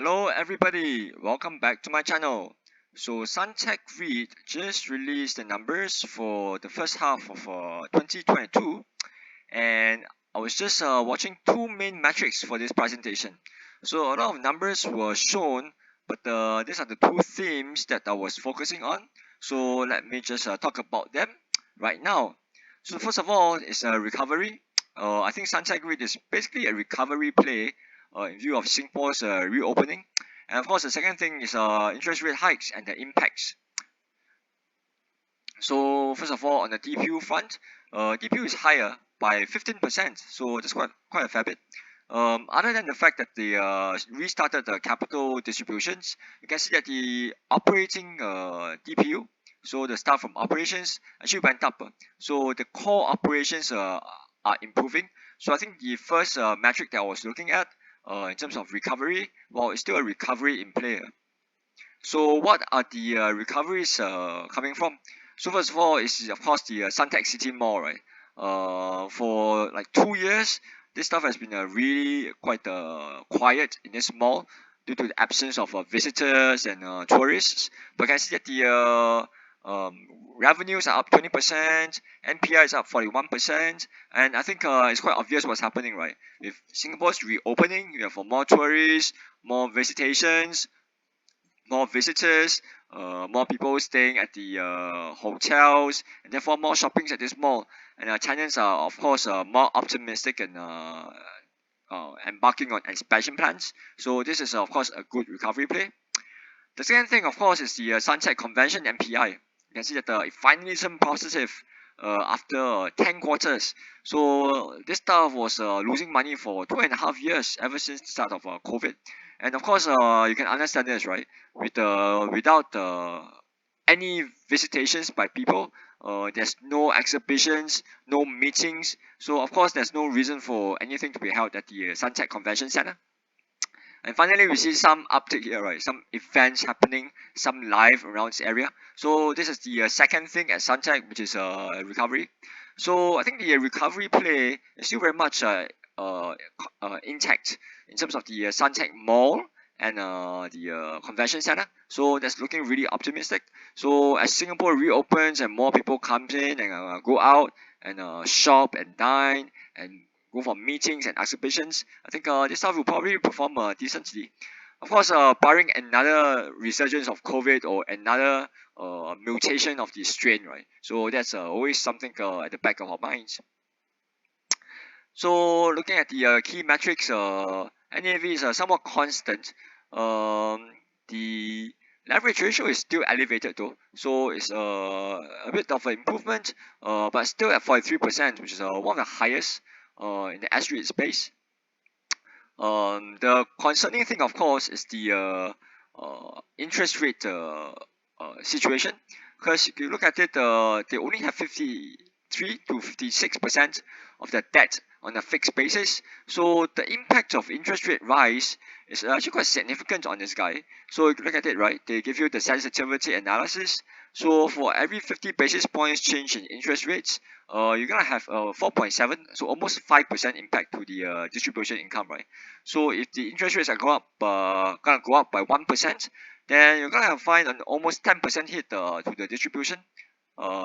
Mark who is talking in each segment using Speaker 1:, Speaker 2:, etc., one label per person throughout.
Speaker 1: Hello everybody, welcome back to my channel. So Suntec REIT just released the numbers for the first half of 2022, and I was just watching two main metrics for this presentation. So a lot of numbers were shown, but these are the two themes that I was focusing on. So let me just talk about them right now. So first of all is a recovery. I think Suntec REIT is basically a recovery play in view of Singapore's reopening. And of course, the second thing is interest rate hikes and the impacts. So first of all, on the DPU front, DPU is higher by 15%, so that's quite a fair bit. Other than the fact that they restarted the capital distributions, you can see that the operating DPU, so the staff from operations, actually went up. So the core operations are improving. So I think the first metric that I was looking at in terms of recovery, well, it's still a recovery in play. So what are the recoveries coming from? So first of all, is of course the Suntec City Mall, right? For like 2 years, this stuff has been really quite quiet in this mall due to the absence of visitors and tourists. But you can see that the revenues are up 20%, NPI is up 41%, and I think it's quite obvious what's happening, right? With Singapore's reopening, you have more tourists, more visitations, more visitors, more people staying at the hotels, and therefore more shoppings at this mall. And tenants are, of course, more optimistic and embarking on expansion plans. So this is, of course, a good recovery play. The second thing, of course, is the Sunset Convention MPI. You can see that it finally turned positive after 10 quarters. So this stuff was losing money for 2.5 years ever since the start of COVID. And of course, you can understand this, right? Without any visitations by people, there's no exhibitions, no meetings. So of course, there's no reason for anything to be held at the Sunset Convention Center. And finally, we see some uptick here, right? Some events happening, some live around this area. So this is the second thing at Suntec, which is recovery. So I think the recovery play is still very much intact in terms of the Suntec Mall and the convention center. So that's looking really optimistic. So as Singapore reopens and more people come in and go out and shop and dine and go for meetings and exhibitions, I think this stuff will probably perform decently. Of course, barring another resurgence of COVID or another mutation of the strain, right? So that's always something at the back of our minds. So looking at the key metrics, NAV is somewhat constant. The leverage ratio is still elevated though, so it's a bit of an improvement, but still at 43%, which is one of the highest in the S-REIT space. The concerning thing, of course, is the interest rate situation. Because if you look at it, they only have 53 to 56% of the debt on a fixed basis. So the impact of interest rate rise is actually quite significant on this guy. So if you look at it, right, they give you the sensitivity analysis. So for every 50 basis points change in interest rates, you're gonna have 4.7, so almost 5% impact to the distribution income, right? So if the interest rates are gonna go up by 1%, then you're gonna find an almost 10% hit to the distribution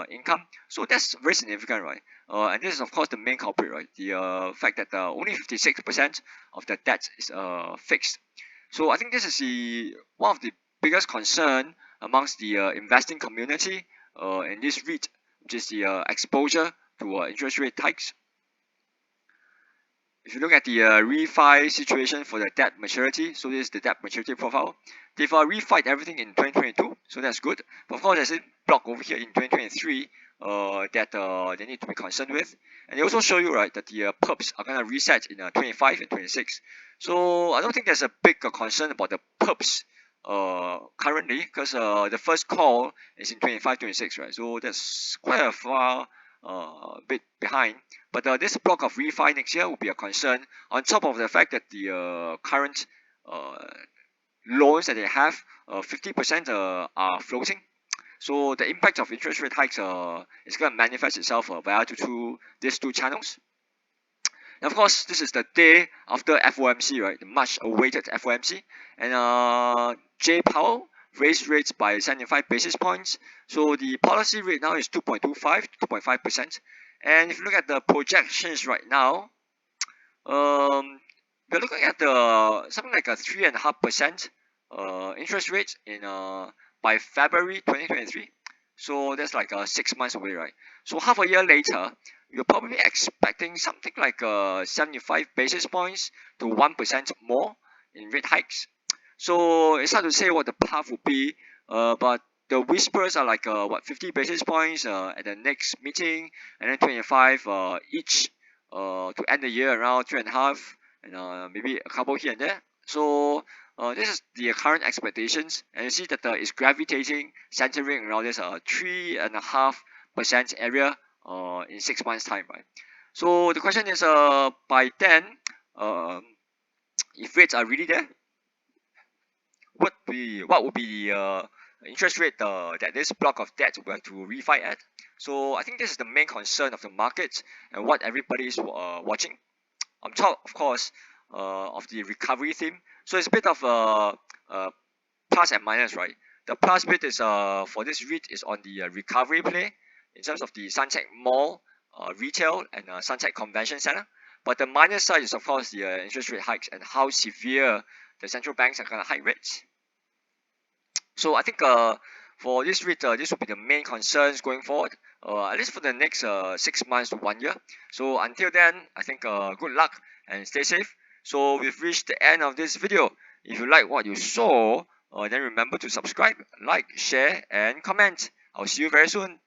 Speaker 1: income. So that's very significant, right? And this is of course the main culprit, right? The fact that only 56% of the debt is fixed. So I think this is one of the biggest concern amongst the investing community in this REIT, which is the exposure to interest rate hikes. If you look at the refi situation for the debt maturity, so this is the debt maturity profile. They've refied everything in 2022, so that's good. But of course, there's a block over here in 2023 that they need to be concerned with. And they also show you, right, that the perps are going to reset in 25 and 26. So I don't think there's a big concern about the perps currently, because the first call is in 25, 26, right? So that's quite a far bit behind. But this block of refi next year will be a concern, on top of the fact that the current loans that they have, 50% are floating. So the impact of interest rate hikes is going to manifest itself via these two channels. And of course, this is the day after FOMC, right? The much awaited FOMC. And J Powell raised rates by 75 basis points. So the policy rate now is 2.25 to 2.5%. And if you look at the projections right now, we're looking at the something like a 3.5% interest rate in by February 2023. So that's like 6 months away, right? So half a year later, you're probably expecting something like 75 basis points to 1% more in rate hikes. So it's hard to say what the path will be, but the whispers are like 50 basis points at the next meeting, and then 25 each to end the year around 3.5, and maybe a couple here and there. So this is the current expectations, and you see that it's gravitating, centering around this 3.5% area in 6 months time, right? So the question is, by then, if rates are really there, what would be the interest rate that this block of debt will have to refi at? So I think this is the main concern of the market and what everybody is watching. On top, of course, of the recovery theme. So it's a bit of a plus and minus, right? The plus bit is for this REIT is on the recovery play in terms of the Suntec Mall, retail, and Suntec Convention Center. But the minus side is of course the interest rate hikes and how severe the central banks are going to hike rates. So I think for this REIT, this will be the main concerns going forward, at least for the next 6 months to 1 year. So until then, I think good luck and stay safe. So we've reached the end of this video. If you like what you saw, then remember to subscribe, like, share, and comment. I'll see you very soon.